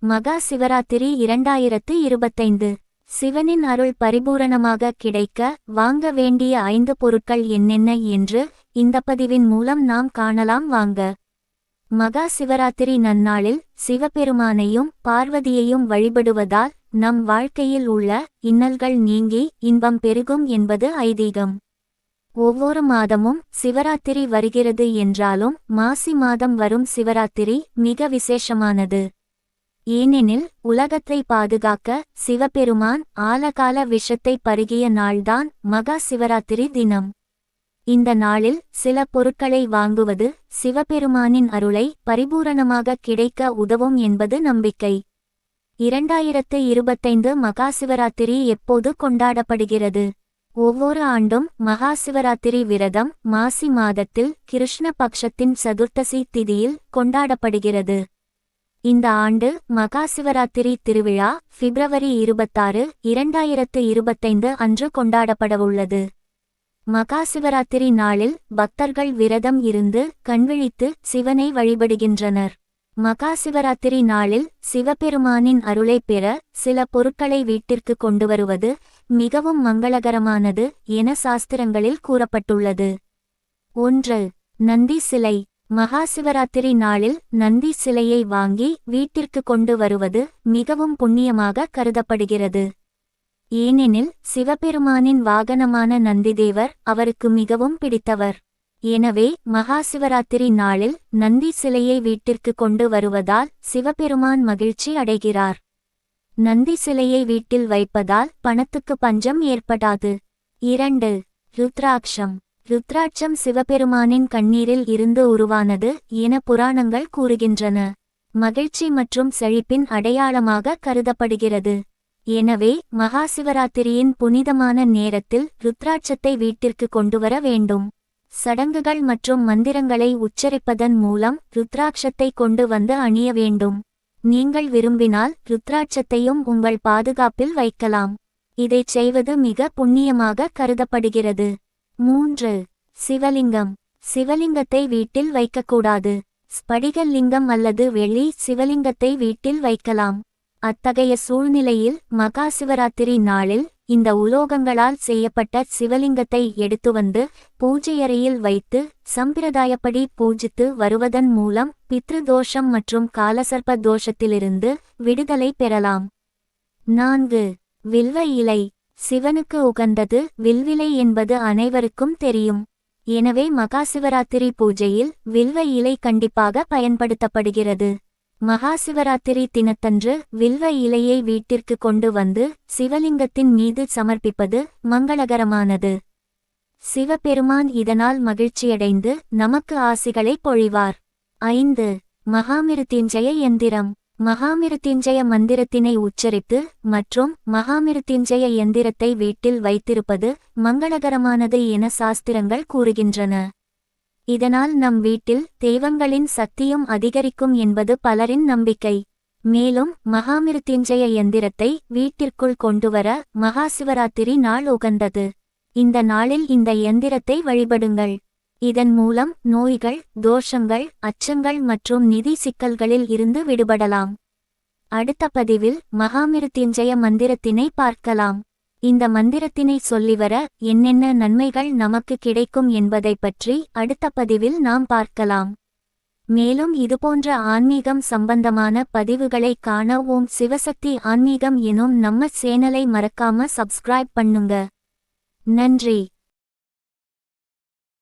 மகா சிவராத்திரி 2025. சிவனின் அருள் பரிபூரணமாக கிடைக்க வாங்க வேண்டிய 5 பொருட்கள் என்னென்ன என்று இந்த பதிவின் மூலம் நாம் காணலாம் வாங்க. மகா சிவராத்திரி நன்னாளில் சிவபெருமானையும் பார்வதியையும் வழிபடுவதால் நம் வாழ்க்கையில் உள்ள இன்னல்கள் நீங்கி இன்பம் பெருகும் என்பது ஐதீகம். ஒவ்வொரு மாதமும் சிவராத்திரி வருகிறது என்றாலும் மாசி மாதம் வரும் சிவராத்திரி மிக விசேஷமானது. ஏனெனில் உலகத்தை பாதுகாக்க சிவபெருமான் ஆலகால விஷத்தை பருகிய நாள்தான் மகா சிவராத்திரி தினம். இந்த நாளில் சில பொருட்களை வாங்குவது சிவபெருமானின் அருளை பரிபூரணமாக கிடைக்க உதவும் என்பது நம்பிக்கை. 2025 மகா சிவராத்திரி எப்போது கொண்டாடப்படுகிறது? ஒவ்வொரு ஆண்டும் மகா சிவராத்திரி விரதம் மாசி மாதத்தில் கிருஷ்ண பக்ஷத்தின் சதுர்த்தசி திதியில் கொண்டாடப்படுகிறது. இந்த ஆண்டு மகா சிவராத்திரி திருவிழா பிப்ரவரி 26, 2025 அன்று கொண்டாடப்படவுள்ளது. மகா சிவராத்திரி நாளில் பக்தர்கள் விரதம் இருந்து கண்விழித்து சிவனை வழிபடுகின்றனர். மகா சிவராத்திரி நாளில் சிவபெருமானின் அருளை பெற சில பொருட்களை வீட்டிற்கு கொண்டு வருவது மிகவும் மங்களகரமானது என சாஸ்திரங்களில் கூறப்பட்டுள்ளது. 1. நந்தி சிலை. மகா சிவராத்திரி நாளில் நந்தி சிலையை வாங்கி வீட்டிற்கு கொண்டு வருவது மிகவும் புண்ணியமாக கருதப்படுகிறது. ஏனெனில் சிவபெருமானின் வாகனமான நந்திதேவர் அவருக்கு மிகவும் பிடித்தவர். எனவே மகா சிவராத்திரி நாளில் நந்தி சிலையை வீட்டிற்கு கொண்டு வருவதால் சிவபெருமான் மகிழ்ச்சி அடைகிறார். நந்தி சிலையை வீட்டில் வைப்பதால் பணத்துக்கு பஞ்சம் ஏற்படாது. 2. ருத்ராட்சம். ருத்ராட்சம் சிவபெருமானின் கண்ணீரில் இருந்து உருவானது என புராணங்கள் கூறுகின்றன. மகிழ்ச்சி மற்றும் செழிப்பின் அடையாளமாக கருதப்படுகிறது. எனவே மகா சிவராத்திரியின் புனிதமான நேரத்தில் ருத்ராட்சத்தை வீட்டிற்கு கொண்டுவர வேண்டும். சடங்குகள் மற்றும் மந்திரங்களை உச்சரிப்பதன் மூலம் ருத்ராட்சத்தை கொண்டு வந்து அணிய வேண்டும். நீங்கள் விரும்பினால் ருத்ராட்சத்தையும் உங்கள் பாதுகாப்பில் வைக்கலாம். இதைச் செய்வது மிக புண்ணியமாக கருதப்படுகிறது. 3. சிவலிங்கம். சிவலிங்கத்தை வீட்டில் வைக்கக்கூடாது. ஸ்படிக லிங்கம் அல்லது வெள்ளி சிவலிங்கத்தை வீட்டில் வைக்கலாம். அத்தகைய சூழ்நிலையில் மகா சிவராத்திரி நாளில் இந்த உலோகங்களால் செய்யப்பட்ட சிவலிங்கத்தை எடுத்து வந்து பூஜையறையில் வைத்து சம்பிரதாயப்படி பூஜித்து வருவதன் மூலம் பித்ருதோஷம் மற்றும் காலசர்ப்ப தோஷத்திலிருந்து விடுதலை பெறலாம். 4. வில்வ இலை. சிவனுக்கு உகந்தது வில்விலை என்பது அனைவருக்கும் தெரியும். எனவே மகா சிவராத்திரி பூஜையில் வில்வ இலை கண்டிப்பாக பயன்படுத்தப்படுகிறது. மகா சிவராத்திரி தினத்தன்று வில்வ இலையை வீட்டிற்கு கொண்டு வந்து சிவலிங்கத்தின் மீது சமர்ப்பிப்பது மங்களகரமானது. சிவபெருமான் இதனால் மகிழ்ச்சியடைந்து நமக்கு ஆசிகளை பொழிவார். 5. மகாமிருத்யுஞ்சய யந்திரம். மகாமிருத்யுஞ்சய மந்திரத்தினை உச்சரித்து மற்றும் மகாமிருத்யுஞ்சய யந்திரத்தை வீட்டில் வைத்திருப்பது மங்களகரமானது என சாஸ்திரங்கள் கூறுகின்றன. இதனால் நம் வீட்டில் தெய்வங்களின் சக்தியும் அதிகரிக்கும் என்பது பலரின் நம்பிக்கை. மேலும் மகாமிருத்யுஞ்சய யந்திரத்தை வீட்டிற்குள் கொண்டுவர மகா சிவராத்திரி நாள் உகந்தது. இந்த நாளில் இந்த யந்திரத்தை வழிபடுங்கள். இதன் மூலம் நோய்கள், தோஷங்கள், அச்சங்கள் மற்றும் நிதி சிக்கல்களில் இருந்து விடுபடலாம். அடுத்த பதிவில் மகாமிருத்யுஞ்சய மந்திரத்தினை பார்க்கலாம். இந்த மந்திரத்தினை சொல்லிவர என்னென்ன நன்மைகள் நமக்கு கிடைக்கும் என்பதை பற்றி அடுத்த பதிவில் நாம் பார்க்கலாம். மேலும் இதுபோன்ற ஆன்மீகம் சம்பந்தமான பதிவுகளை காண ஓம் சிவசக்தி ஆன்மீகம் எனும் நம்ம சேனலை மறக்காம சப்ஸ்கிரைப் பண்ணுங்க. நன்றி.